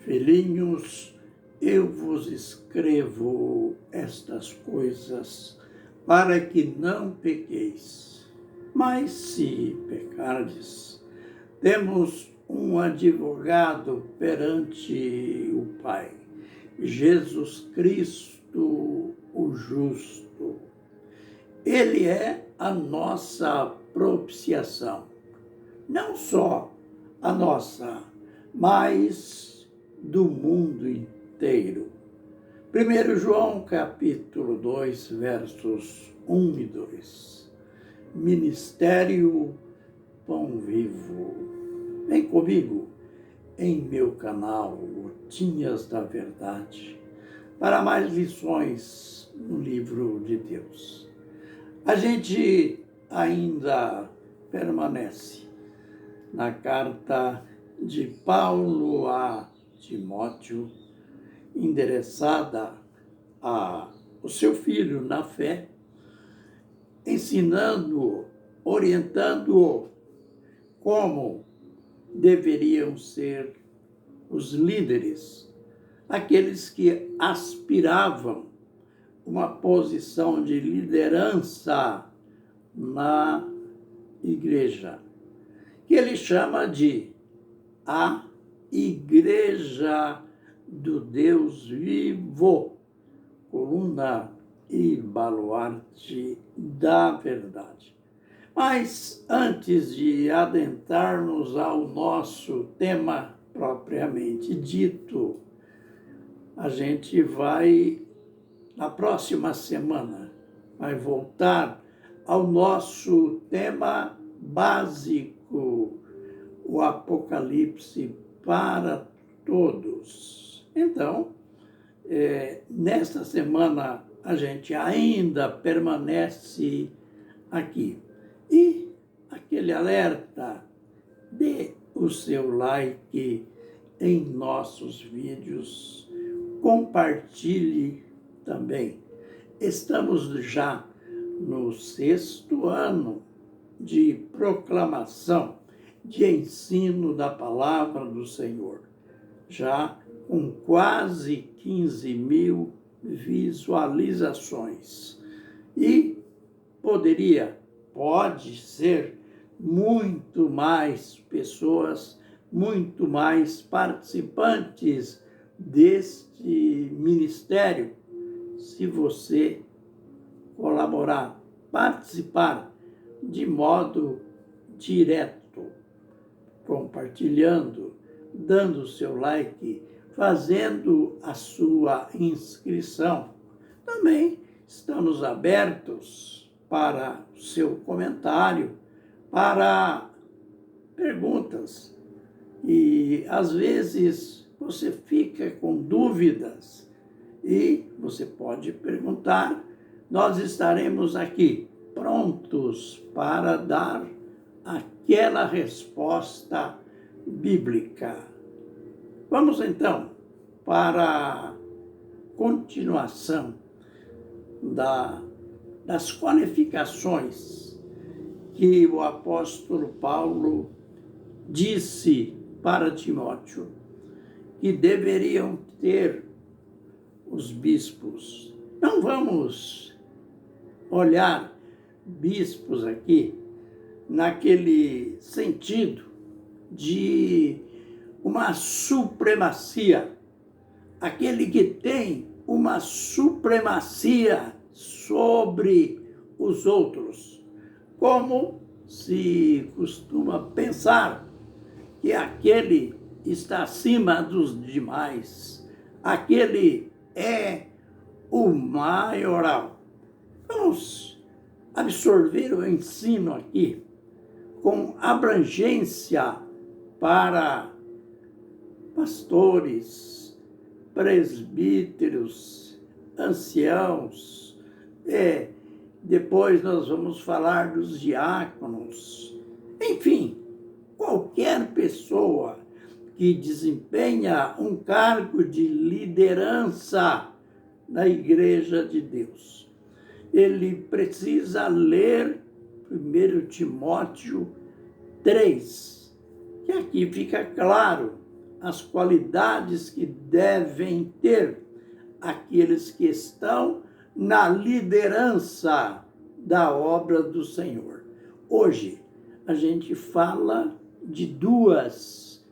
Filhinhos, eu vos escrevo estas coisas para que não pequeis. Mas se pecardes, temos um advogado perante o Pai, Jesus Cristo, o justo. Ele é a nossa propiciação. Não só a nossa, mas do mundo inteiro. 1 João capítulo 2, versos 1 e 2. Ministério Pão Vivo. Vem comigo em meu canal Gotinhas da Verdade para mais lições no livro de Deus. A gente ainda permanece na carta de Paulo a Timóteo, endereçada ao seu filho na fé, ensinando-o, orientando-o como deveriam ser os líderes, aqueles que aspiravam uma posição de liderança na igreja, que ele chama de a Igreja do Deus Vivo, coluna e baluarte da verdade. Mas antes de adentrarmos ao nosso tema propriamente dito, a gente vai, na próxima semana, vai voltar ao nosso tema básico, o Apocalipse para todos. Então, nesta semana, a gente ainda permanece aqui. E aquele alerta, dê o seu like em nossos vídeos, compartilhe também. Estamos já no 6º ano de proclamação, de ensino da palavra do Senhor, já com quase 15 mil visualizações. E pode ser muito mais pessoas, muito mais participantes deste ministério, se você colaborar, participar de modo direto, compartilhando, dando o seu like, fazendo a sua inscrição. Também estamos abertos para o seu comentário, para perguntas. E, às vezes, você fica com dúvidas e você pode perguntar. Nós estaremos aqui prontos para dar aquela resposta bíblica. Vamos, então, para a continuação das qualificações que o apóstolo Paulo disse para Timóteo que deveriam ter os bispos. Não vamos olhar bispos aqui naquele sentido de uma supremacia, aquele que tem uma supremacia sobre os outros, como se costuma pensar que aquele está acima dos demais, aquele é o maioral. Vamos absorver o ensino aqui com abrangência para pastores, presbíteros, anciãos. Depois nós vamos falar dos diáconos. Enfim, qualquer pessoa que desempenha um cargo de liderança na Igreja de Deus. Ele precisa ler 1 Timóteo 3, que aqui fica claro as qualidades que devem ter aqueles que estão na liderança da obra do Senhor. Hoje, a gente fala de duas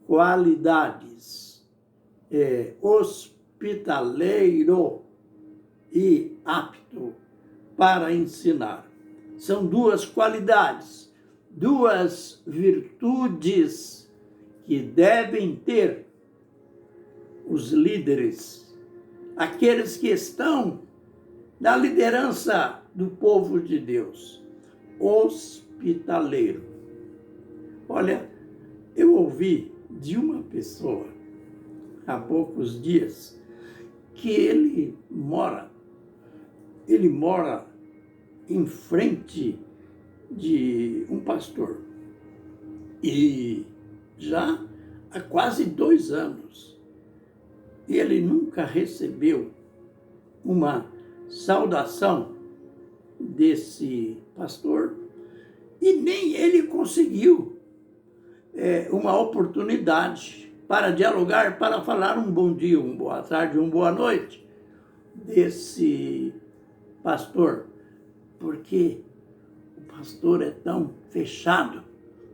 qualidades, hospitaleiro e apto para ensinar. São duas qualidades, duas virtudes que devem ter os líderes, aqueles que estão na liderança do povo de Deus. Hospitaleiro. Olha, eu ouvi de uma pessoa há poucos dias que ele mora em frente de um pastor. E já há quase 2 anos. E ele nunca recebeu uma saudação desse pastor e nem ele conseguiu uma oportunidade para dialogar, para falar um bom dia, uma boa tarde, uma boa noite desse pastor, porque o pastor é tão fechado,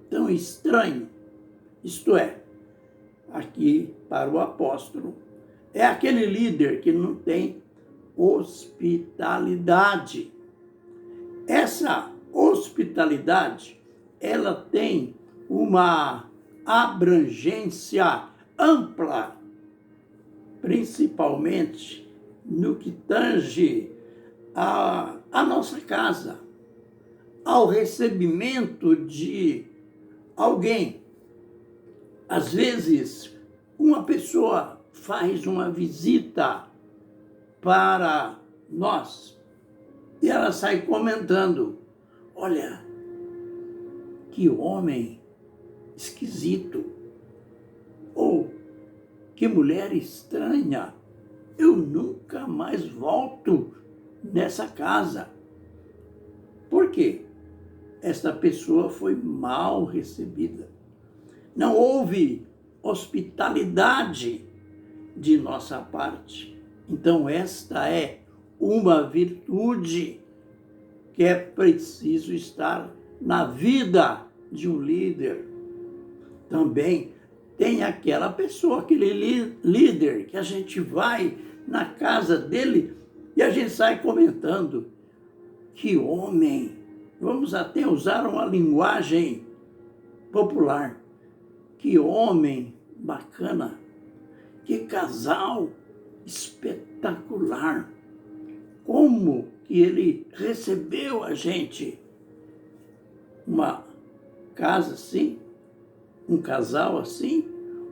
tão estranho. Isto é, aqui para o apóstolo, é aquele líder que não tem hospitalidade. Essa hospitalidade, ela tem uma abrangência ampla, principalmente no que tange a nossa casa, ao recebimento de alguém. Às vezes, uma pessoa faz uma visita para nós e ela sai comentando: olha, que homem esquisito, ou que mulher estranha, eu nunca mais volto nessa casa. Por quê? Esta pessoa foi mal recebida. Não houve hospitalidade de nossa parte. Então, esta é uma virtude que é preciso estar na vida de um líder. Também tem aquela pessoa, aquele líder que a gente vai na casa dele e a gente sai comentando: que homem, vamos até usar uma linguagem popular, que homem bacana, que casal espetacular, como que ele recebeu a gente. Uma casa assim, um casal assim,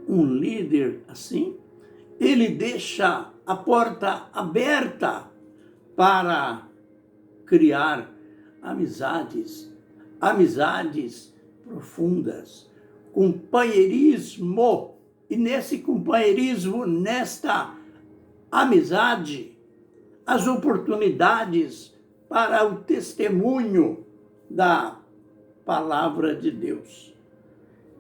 um líder assim, ele deixa a porta aberta para criar amizades profundas, companheirismo, e nesse companheirismo, nesta amizade, as oportunidades para o testemunho da palavra de Deus.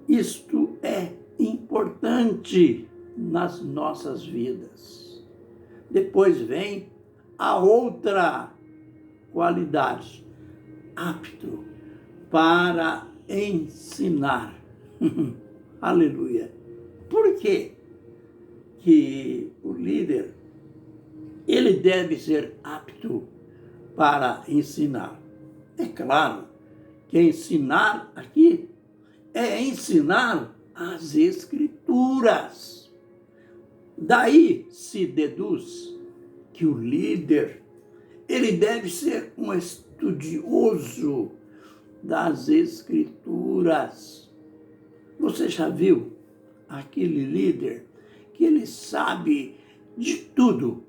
Isto é importante nas nossas vidas. Depois vem a outra qualidade: apto para ensinar. Aleluia. Por quê que o líder, ele deve ser apto para ensinar? É claro que ensinar aqui é ensinar as Escrituras. Daí se deduz que o líder, ele deve ser um estudioso das Escrituras. Você já viu aquele líder que ele sabe de tudo?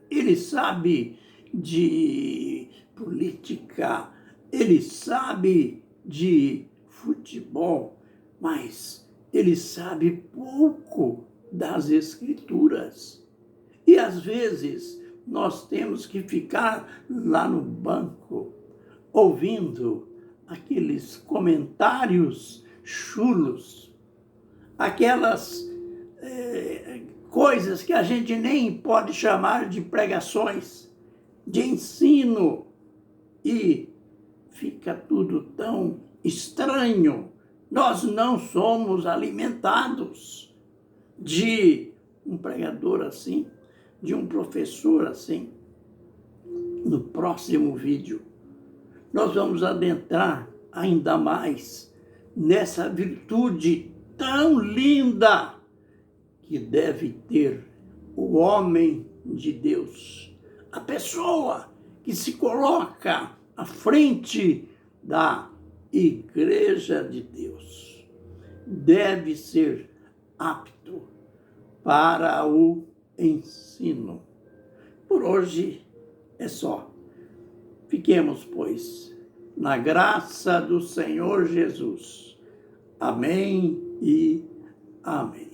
Ele sabe de política, ele sabe de futebol, mas ele sabe pouco das Escrituras. E às vezes nós temos que ficar lá no banco ouvindo aqueles comentários chulos, aquelas coisas que a gente nem pode chamar de pregações, de ensino, e fica tudo tão estranho. Nós não somos alimentados de um pregador assim, de um professor assim. No próximo vídeo, nós vamos adentrar ainda mais nessa virtude tão linda que deve ter o homem de Deus, a pessoa que se coloca à frente da Igreja de Deus. Deve ser apto para o ensino. Por hoje é só. Fiquemos, pois, na graça do Senhor Jesus. Amém e amém.